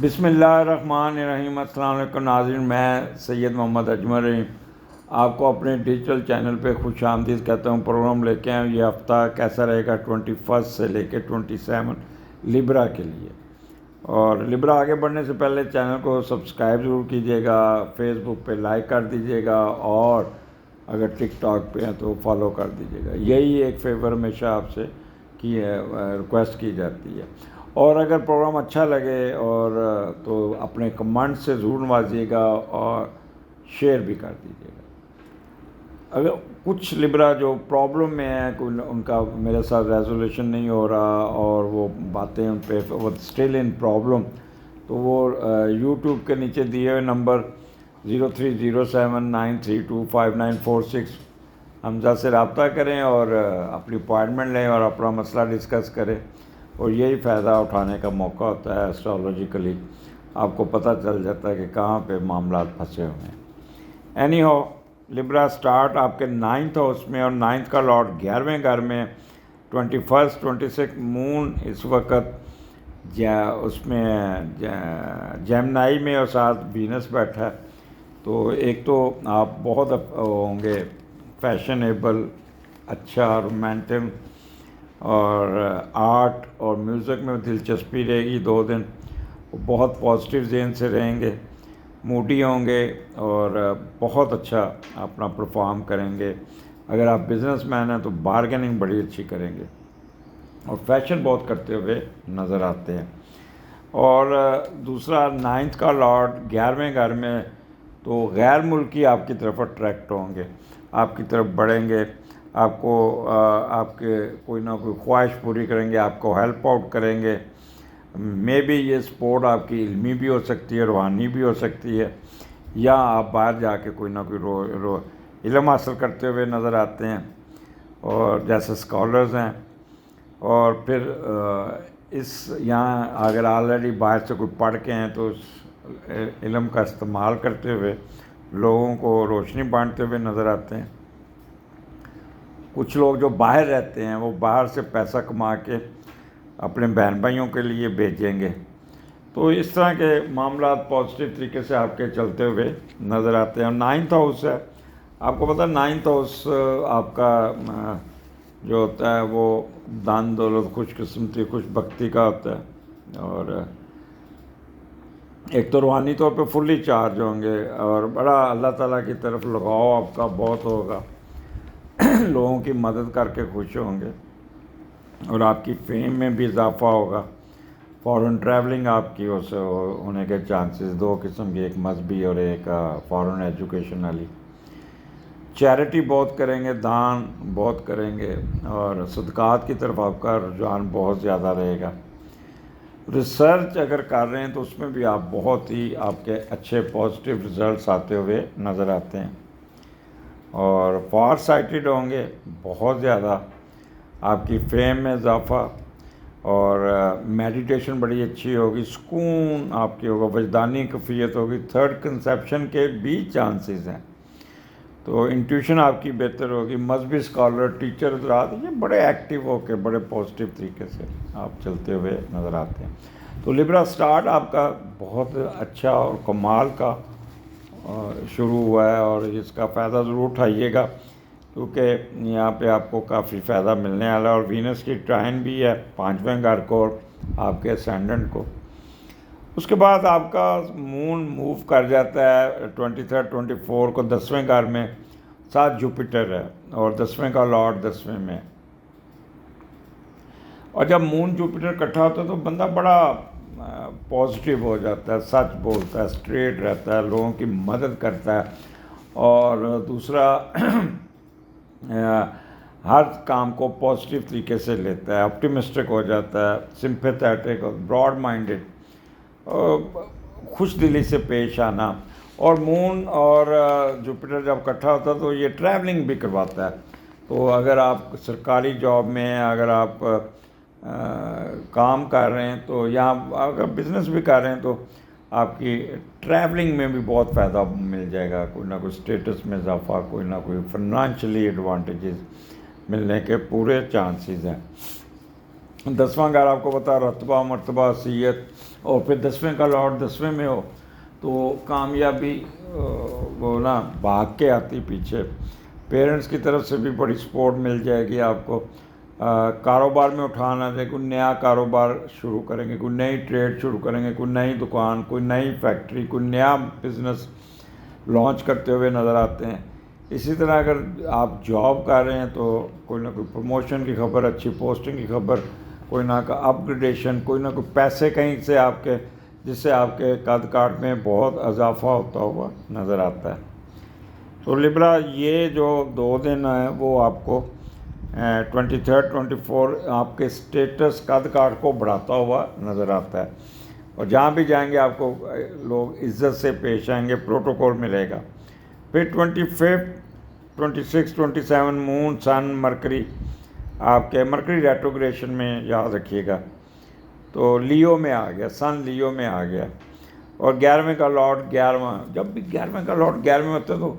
بسم اللہ الرحمن الرحیم۔ السلام علیکم ناظرین، میں سید محمد اجمل رحیم آپ کو اپنے ڈیجیٹل چینل پہ خوش آمدید کہتا ہوں۔ پروگرام لے کے آئے یہ ہفتہ کیسا رہے گا 21 سے لے کے 27 لیبرا کے لیے۔ اور لیبرا آگے بڑھنے سے پہلے چینل کو سبسکرائب ضرور کیجیے گا، فیس بک پہ لائک کر دیجیے گا، اور اگر ٹک ٹاک پہ ہیں تو فالو کر دیجیے گا۔ یہی ایک فیور ہمیشہ آپ سے کی ریکویسٹ کی جاتی ہے۔ اور اگر پروگرام اچھا لگے اور تو اپنے کمنٹ سے ضرور نوازیے گا اور شیئر بھی کر دیجیے گا۔ اگر کچھ لیبرا جو پرابلم میں ہیں، ان کا میرے ساتھ ریزولیشن نہیں ہو رہا اور وہ باتیں ان پہ اسٹل ان پرابلم، تو وہ یوٹیوب کے نیچے دیے ہوئے نمبر 030793254946 حمزہ سے رابطہ کریں اور اپنی اپوائنٹمنٹ لیں اور اپنا مسئلہ ڈسکس کریں۔ اور یہی فائدہ اٹھانے کا موقع ہوتا ہے۔ ایسٹرالوجیکلی آپ کو پتہ چل جاتا ہے کہ کہاں پہ معاملات پھنسے ہوئے ہیں۔ اینی ہو، لیبرا سٹارٹ آپ کے 9th ہاؤس میں، اور 9th کا لارڈ 11ویں گھر میں 21 26 مون اس وقت اس میں جیمنائی میں اور ساتھ وینس بیٹھا ہے۔ تو ایک تو آپ بہت ہوں گے فیشنیبل، اچھا رومانٹک، اور آرٹ اور میوزک میں دلچسپی رہے گی 2 دن۔ بہت پازیٹیو ذہن سے رہیں گے، موڈی ہوں گے اور بہت اچھا اپنا پرفارم کریں گے۔ اگر آپ بزنس مین ہیں تو بارگیننگ بڑی اچھی کریں گے اور فیشن بہت کرتے ہوئے نظر آتے ہیں۔ اور دوسرا 9th کا لارڈ 11ویں گھر میں، تو غیر ملکی آپ کی طرف اٹریکٹ ہوں گے، آپ کی طرف بڑھیں گے، آپ کو آپ کے کوئی نہ کوئی خواہش پوری کریں گے، آپ کو ہیلپ آؤٹ کریں گے۔ مے بی یہ سپورٹ آپ کی علمی بھی ہو سکتی ہے، روحانی بھی ہو سکتی ہے، یا آپ باہر جا کے کوئی نہ کوئی علم حاصل کرتے ہوئے نظر آتے ہیں، اور جیسے اسکالرز ہیں۔ اور پھر یہاں اگر آلریڈی باہر سے کوئی پڑھ کے ہیں تو اس علم کا استعمال کرتے ہوئے لوگوں کو روشنی بانٹتے ہوئے نظر آتے ہیں۔ کچھ لوگ جو باہر رہتے ہیں وہ باہر سے پیسہ کما کے اپنے بہن بھائیوں کے لیے بھیجیں گے۔ تو اس طرح کے معاملات پازیٹیو طریقے سے آپ کے چلتے ہوئے نظر آتے ہیں۔ اور 9th ہاؤس ہے، آپ کو پتہ ہے 9th ہاؤس آپ کا جو ہوتا ہے وہ دان دولت، خوش قسمتی، خوش بختی کا ہوتا ہے۔ اور ایک تو روحانی طور پہ فلی چارج ہوں گے، اور بڑا اللہ تعالیٰ کی طرف لگاؤ آپ کا بہت ہوگا، لوگوں کی مدد کر کے خوش ہوں گے، اور آپ کی فیم میں بھی اضافہ ہوگا۔ فارن ٹریولنگ آپ کی ہونے کے چانسز 2 قسم کی، ایک مذہبی اور ایک فارن ایجوکیشن والی۔ چیریٹی بہت کریں گے، دان بہت کریں گے، اور صدقات کی طرف آپ کا رجحان بہت زیادہ رہے گا۔ ریسرچ اگر کر رہے ہیں تو اس میں بھی آپ بہت ہی آپ کے اچھے پازیٹیو رزلٹس آتے ہوئے نظر آتے ہیں، اور فار سائٹڈ ہوں گے بہت زیادہ، آپ کی فیم میں اضافہ، اور میڈیٹیشن بڑی اچھی ہوگی، سکون آپ کی ہوگا، وجدانی کیفیت ہوگی، 3rd کنسیپشن کے بھی چانسز ہیں، تو انٹیوشن آپ کی بہتر ہوگی۔ مذہبی اسکالر، ٹیچر حضرات یہ بڑے ایکٹیو ہو کے بڑے پازیٹیو طریقے سے آپ چلتے ہوئے نظر آتے ہیں۔ تو لیبرا سٹارٹ آپ کا بہت اچھا اور کمال کا شروع ہوا ہے، اور اس کا فائدہ ضرور اٹھائیے گا، کیونکہ یہاں پہ آپ کو کافی فائدہ ملنے والا ہے۔ اور وینس کی ٹرائن بھی ہے 5ویں گھر کو اور آپ کے اسینڈنٹ کو۔ اس کے بعد آپ کا مون موو کر جاتا ہے 23 24 کو 10ویں گھر میں، ساتھ جوپیٹر ہے، اور 10ویں کا لارڈ 10ویں میں۔ اور جب مون جوپیٹر اکٹھا ہوتا ہے تو بندہ بڑا پازیٹیو ہو جاتا ہے، سچ بولتا ہے، اسٹریٹ رہتا ہے، لوگوں کی مدد کرتا ہے، اور دوسرا ہر کام کو پازیٹیو طریقے سے لیتا ہے، آپٹیمسٹک ہو جاتا ہے، سمپیتھیٹک اور براڈ مائنڈڈ، خوش دلی سے پیش آنا۔ اور مون اور جوپیٹر جب اکٹھا ہوتا ہے تو یہ ٹریولنگ بھی کرواتا ہے۔ تو اگر آپ سرکاری جاب میں ہیں، اگر آپ کام کر رہے ہیں تو، یا اگر بزنس بھی کر رہے ہیں تو آپ کی ٹریولنگ میں بھی بہت فائدہ مل جائے گا، کوئی نہ کوئی اسٹیٹس میں اضافہ، کوئی نہ کوئی فائنانشلی ایڈوانٹیجز ملنے کے پورے چانسز ہیں۔ 10واں گھر آپ کو پتا رتبہ، مرتبہ، حیثیت، اور پھر 10ویں کا لارڈ 10ویں میں ہو تو کامیابی وہ نا بھاگ کے آتی پیچھے. پیرنٹس کی طرف سے بھی بڑی سپورٹ مل جائے گی آپ کو. کاروبار میں اٹھانا ہے، کوئی نیا کاروبار شروع کریں گے، کوئی نئی ٹریڈ شروع کریں گے، کوئی نئی دکان، کوئی نئی فیکٹری، کوئی نیا بزنس لانچ کرتے ہوئے نظر آتے ہیں. اسی طرح اگر آپ جاب کر رہے ہیں تو کوئی نہ کوئی پروموشن کی خبر، اچھی پوسٹنگ کی خبر، کوئی نہ اپ گریڈیشن، کوئی نہ کوئی پیسے کہیں سے آپ کے، جس سے آپ کے قد کاٹ میں بہت اضافہ ہوتا ہوا نظر آتا ہے. تو لبرا یہ جو 2 دن ہیں وہ آپ کو 23 24 آپ کے اسٹیٹس قد کاٹ کو بڑھاتا ہوا نظر آتا ہے. اور جہاں بھی جائیں گے آپ کو لوگ عزت سے پیش آئیں گے، پروٹوکول ملے گا. پھر 25 26 27 مون سن مرکری، آپ کے مرکری ریٹروگریشن میں یاد رکھیے گا تو لیو میں آ گیا، سن لیو میں آ گیا. اور 11ویں کا لارڈ 11واں، جب بھی 11ویں کا لارڈ 11ویں ہوتا ہے تو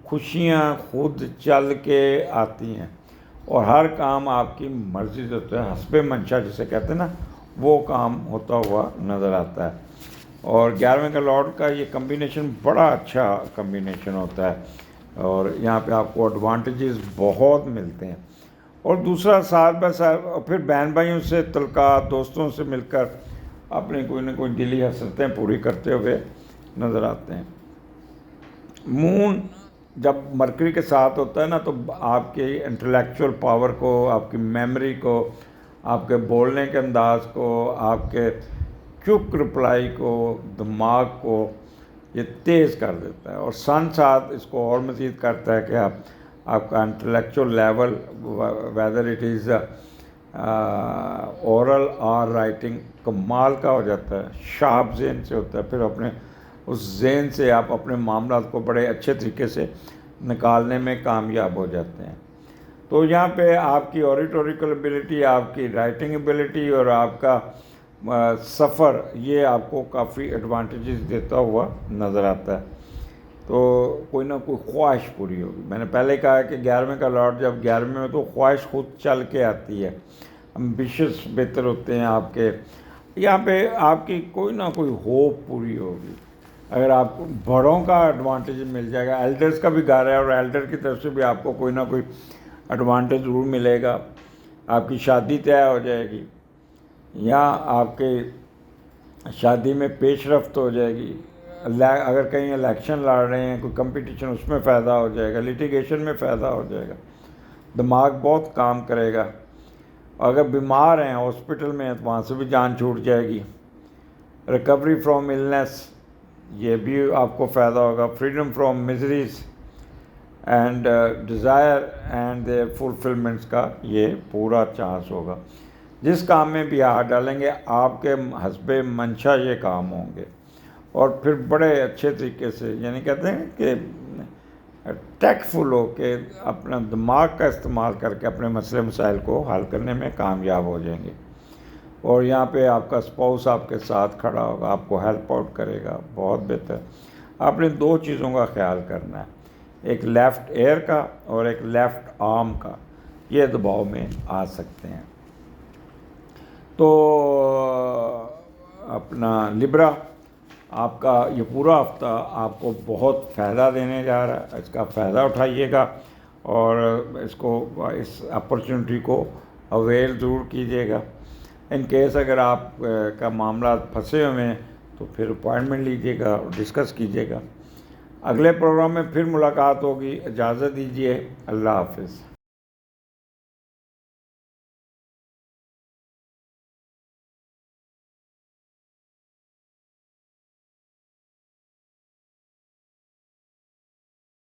خوشیاں خود چل کے آتی ہیں اور ہر کام آپ کی مرضی سے ہوتا ہے، حسب منشا جسے کہتے ہیں نا، وہ کام ہوتا ہوا نظر آتا ہے. اور 11ویں کا لارڈ کا یہ کمبینیشن بڑا اچھا کمبینیشن ہوتا ہے اور یہاں پہ آپ کو ایڈوانٹیجز بہت ملتے ہیں. اور دوسرا ساتھ بہ ساتھ پھر بہن بھائیوں سے تعلقات، دوستوں سے مل کر اپنی کوئی نہ کوئی دلی حسرتیں پوری کرتے ہوئے نظر آتے ہیں. مون جب مرکری کے ساتھ ہوتا ہے نا تو آپ کے انٹلیکچوئل پاور کو، آپ کی میموری کو، آپ کے بولنے کے انداز کو، آپ کے کوئک رپلائی کو، دماغ کو یہ تیز کر دیتا ہے. اور سن ساتھ اس کو اور مزید کرتا ہے کہ آپ کا intellectual level, whether it is oral اور رائٹنگ، کمال کا ہو جاتا ہے، شارپ ذہن سے ہوتا ہے. پھر اپنے اس ذہن سے آپ اپنے معاملات کو بڑے اچھے طریقے سے نکالنے میں کامیاب ہو جاتے ہیں. تو یہاں پہ آپ کی اوریٹوریکل ایبلٹی، آپ کی رائٹنگ ایبلٹی اور آپ کا سفر، یہ آپ کو کافی ایڈوانٹیجز دیتا ہوا نظر آتا ہے. تو کوئی نہ کوئی خواہش پوری ہوگی. میں نے پہلے کہا کہ 11ویں کا لارڈ جب 11ویں میں تو خواہش خود چل کے آتی ہے، امبیشس بہتر ہوتے ہیں آپ کے. یہاں پہ آپ کی کوئی نہ کوئی ہوپ پوری ہوگی. اگر آپ کو بڑوں کا ایڈوانٹیج مل جائے گا، ایلڈرز کا بھی گھر ہے اور ایلڈر کی طرف سے بھی آپ کو کوئی نہ کوئی ایڈوانٹیج ضرور ملے گا. آپ کی شادی طے ہو جائے گی یا آپ کے شادی میں پیش رفت ہو جائے گی. اگر کہیں الیکشن لڑ رہے ہیں، کوئی کمپٹیشن، اس میں فائدہ ہو جائے گا، لیٹیگیشن میں فائدہ ہو جائے گا، دماغ بہت کام کرے گا. اگر بیمار ہیں ہاسپٹل میں تو وہاں سے بھی جان چھوٹ جائے گی. ریکوری فرام النیس، یہ بھی آپ کو فائدہ ہوگا. Freedom from miseries and desire and their fulfilments کا یہ پورا چانس ہوگا. جس کام میں بھی ہاتھ ڈالیں گے آپ کے حسب منشا یہ کام ہوں گے اور پھر بڑے اچھے طریقے سے، یعنی کہتے ہیں کہ ٹیکٹفل ہو کے اپنا دماغ کا استعمال کر کے اپنے مسئلے مسائل کو حل کرنے میں کامیاب ہو جائیں گے. اور یہاں پہ آپ کا اسپاؤس آپ کے ساتھ کھڑا ہوگا، آپ کو ہیلپ آؤٹ کرے گا، بہت بہتر. آپ نے 2 چیزوں کا خیال کرنا ہے، ایک لیفٹ ایئر کا اور ایک لیفٹ آرم کا، یہ دباؤ میں آ سکتے ہیں. تو اپنا لبرا، آپ کا یہ پورا ہفتہ آپ کو بہت فائدہ دینے جا رہا ہے. اس کا فائدہ اٹھائیے گا اور اس اپرچونٹی کو اویل ضرور کیجیے گا. ان کیس اگر آپ کا معاملات پھنسے ہوئے ہیں تو پھر اپوائنٹمنٹ لیجیے گا اور ڈسکس کیجیے گا. اگلے پروگرام میں پھر ملاقات ہوگی. اجازت دیجیے. اللہ حافظ.